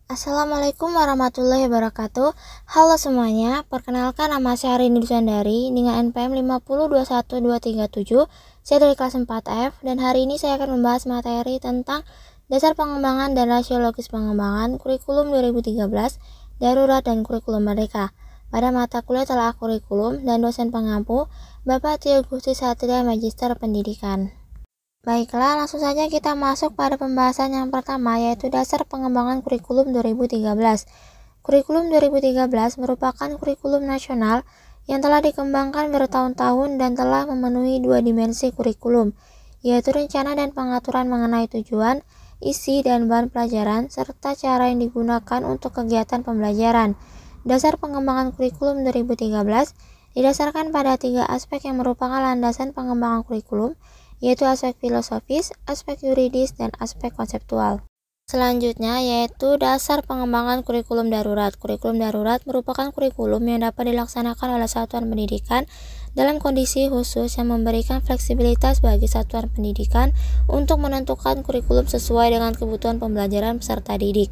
Assalamualaikum warahmatullahi wabarakatuh. Halo semuanya, perkenalkan nama saya Arini Dusandari dengan NPM 5021237. Saya dari kelas 4F dan hari ini saya akan membahas materi tentang dasar pengembangan dan rasiologis pengembangan kurikulum 2013, darurat dan kurikulum merdeka. Pada mata kuliah telah kurikulum dan dosen pengampu Bapak Tio Gusti Satria Magister Pendidikan. Baiklah, langsung saja kita masuk pada pembahasan yang pertama, yaitu dasar pengembangan kurikulum 2013. Kurikulum 2013 merupakan kurikulum nasional yang telah dikembangkan bertahun-tahun dan telah memenuhi dua dimensi kurikulum, yaitu rencana dan pengaturan mengenai tujuan, isi, dan bahan pelajaran, serta cara yang digunakan untuk kegiatan pembelajaran. Dasar pengembangan kurikulum 2013 didasarkan pada tiga aspek yang merupakan landasan pengembangan kurikulum, yaitu aspek filosofis, aspek yuridis, dan aspek konseptual. Selanjutnya yaitu dasar pengembangan kurikulum darurat. Kurikulum darurat merupakan kurikulum yang dapat dilaksanakan oleh satuan pendidikan dalam kondisi khusus yang memberikan fleksibilitas bagi satuan pendidikan untuk menentukan kurikulum sesuai dengan kebutuhan pembelajaran peserta didik.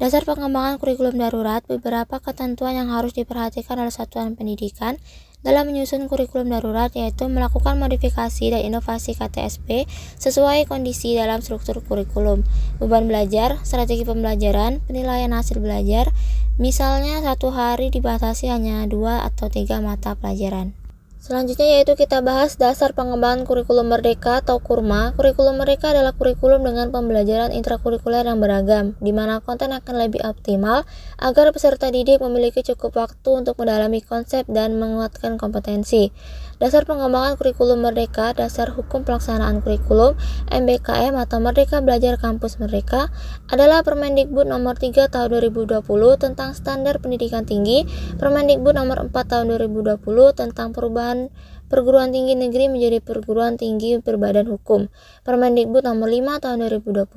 Dasar pengembangan kurikulum darurat, beberapa ketentuan yang harus diperhatikan oleh satuan pendidikan dalam menyusun kurikulum darurat yaitu melakukan modifikasi dan inovasi KTSP sesuai kondisi dalam struktur kurikulum, beban belajar, strategi pembelajaran, penilaian hasil belajar, misalnya satu hari dibatasi hanya 2 atau 3 mata pelajaran. Selanjutnya yaitu kita bahas dasar pengembangan kurikulum merdeka atau KURMA. Kurikulum merdeka adalah kurikulum dengan pembelajaran intrakurikuler yang beragam, di mana konten akan lebih optimal agar peserta didik memiliki cukup waktu untuk mendalami konsep dan menguatkan kompetensi. Dasar pengembangan kurikulum merdeka, dasar hukum pelaksanaan kurikulum MBKM atau Merdeka Belajar Kampus Merdeka adalah Permendikbud nomor 3 tahun 2020 tentang standar pendidikan tinggi, Permendikbud nomor 4 tahun 2020 tentang perubahan perguruan tinggi negeri menjadi perguruan tinggi berbadan hukum, Permendikbud nomor 5 tahun 2020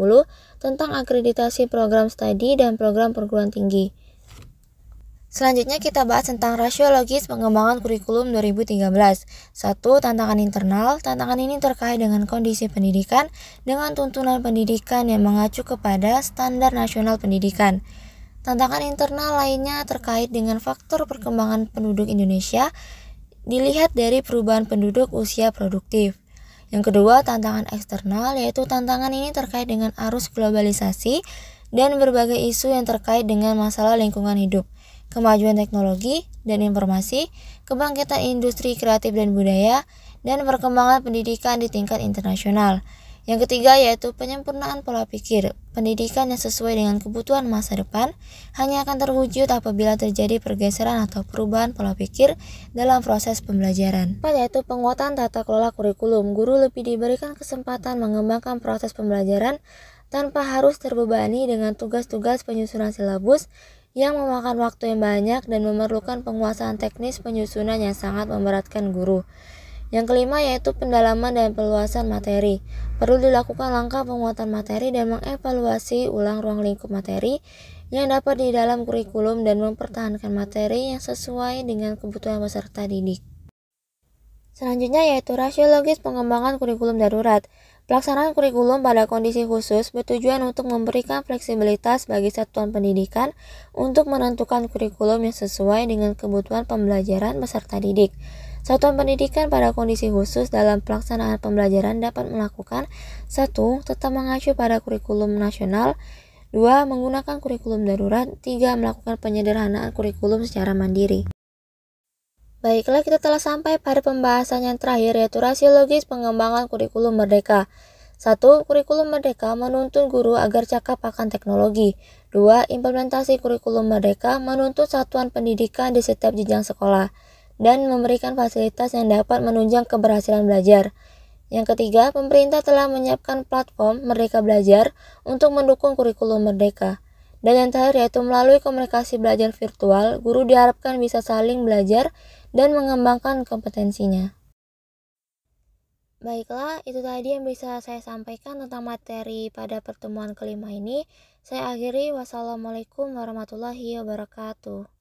tentang akreditasi program studi dan program perguruan tinggi. Selanjutnya kita bahas tentang rasiologis pengembangan kurikulum 2013. 1. Tantangan internal. Tantangan ini terkait dengan kondisi pendidikan dengan tuntunan pendidikan yang mengacu kepada standar nasional pendidikan. Tantangan internal lainnya terkait dengan faktor perkembangan penduduk Indonesia dilihat dari perubahan penduduk usia produktif. Yang kedua, tantangan eksternal, yaitu tantangan ini terkait dengan arus globalisasi dan berbagai isu yang terkait dengan masalah lingkungan hidup, kemajuan teknologi dan informasi, kebangkitan industri kreatif dan budaya, dan perkembangan pendidikan di tingkat internasional. Yang ketiga yaitu penyempurnaan pola pikir. Pendidikan yang sesuai dengan kebutuhan masa depan hanya akan terwujud apabila terjadi pergeseran atau perubahan pola pikir dalam proses pembelajaran. Yaitu penguatan tata kelola kurikulum. Guru lebih diberikan kesempatan mengembangkan proses pembelajaran tanpa harus terbebani dengan tugas-tugas penyusunan silabus yang memakan waktu yang banyak dan memerlukan penguasaan teknis penyusunan yang sangat memberatkan guru. Yang kelima yaitu pendalaman dan peluasan materi. Perlu dilakukan langkah penguatan materi dan mengevaluasi ulang ruang lingkup materi yang dapat di dalam kurikulum dan mempertahankan materi yang sesuai dengan kebutuhan peserta didik. Selanjutnya yaitu rasiologis pengembangan kurikulum darurat. Pelaksanaan kurikulum pada kondisi khusus bertujuan untuk memberikan fleksibilitas bagi satuan pendidikan untuk menentukan kurikulum yang sesuai dengan kebutuhan pembelajaran peserta didik. Satuan pendidikan pada kondisi khusus dalam pelaksanaan pembelajaran dapat melakukan 1. Tetap mengacu pada kurikulum nasional, 2. Menggunakan kurikulum darurat, 3. Melakukan penyederhanaan kurikulum secara mandiri. Baiklah, kita telah sampai pada pembahasan yang terakhir yaitu rasiologis pengembangan kurikulum merdeka. 1. Kurikulum merdeka menuntun guru agar cakap akan teknologi. 2. Implementasi kurikulum merdeka menuntut satuan pendidikan di setiap jenjang sekolah dan memberikan fasilitas yang dapat menunjang keberhasilan belajar. Yang ketiga, pemerintah telah menyiapkan platform Merdeka Belajar untuk mendukung kurikulum merdeka. Dan yang terakhir yaitu melalui komunikasi belajar virtual, guru diharapkan bisa saling belajar dan mengembangkan kompetensinya. Baiklah, itu tadi yang bisa saya sampaikan tentang materi pada pertemuan kelima ini. Saya akhiri, wassalamualaikum warahmatullahi wabarakatuh.